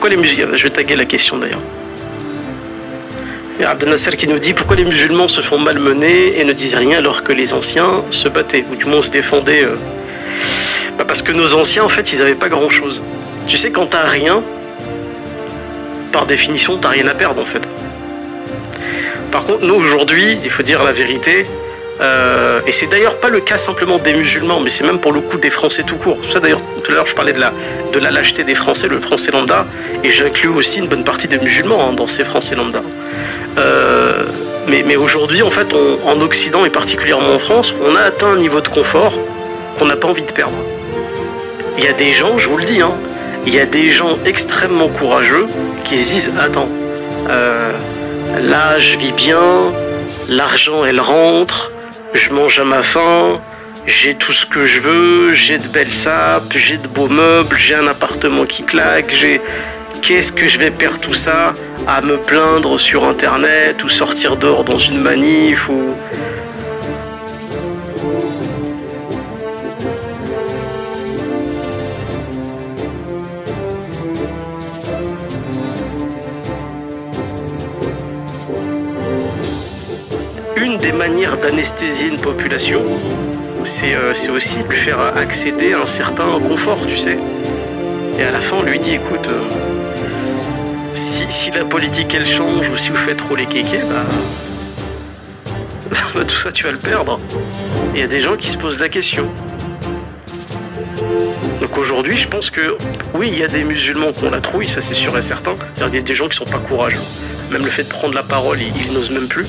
pourquoi les musulmans... Je vais taguer la question d'ailleurs. Il y a Abdel Nasser qui nous dit pourquoi les musulmans se font malmener et ne disent rien alors que les anciens se battaient, ou du moins se défendaient. Parce que nos anciens, en fait, ils n'avaient pas grand-chose. Tu sais, quand t'as rien, par définition, t'as rien à perdre, en fait. Par contre, nous, aujourd'hui, il faut dire la vérité, et c'est d'ailleurs pas le cas simplement des musulmans, mais c'est même pour le coup des Français tout court. Ça, d'ailleurs, tout à l'heure, je parlais de la lâcheté des Français, le Français lambda, et j'inclus aussi une bonne partie des musulmans dans ces Français lambda. Mais aujourd'hui, en fait, en Occident et particulièrement en France, on a atteint un niveau de confort qu'on n'a pas envie de perdre. Il y a des gens, je vous le dis, hein, il y a des gens extrêmement courageux qui se disent « Attends, là, je vis bien, l'argent, elle rentre, je mange à ma faim, j'ai tout ce que je veux, j'ai de belles sapes, j'ai de beaux meubles, j'ai un appartement qui claque, Qu'est-ce que je vais perdre tout ça à me plaindre sur internet ou sortir dehors dans une manif ou... » Une des manières d'anesthésier une population, c'est aussi de lui faire accéder à un certain confort, tu sais. Et à la fin, on lui dit, écoute, si la politique elle change ou si vous faites trop les kékés, bah, tout ça tu vas le perdre. Il y a des gens qui se posent la question. Donc aujourd'hui, je pense que oui, il y a des musulmans qui ont la trouille, ça c'est sûr et certain. C'est-à-dire des gens qui sont pas courageux. Même le fait de prendre la parole, ils n'osent même plus.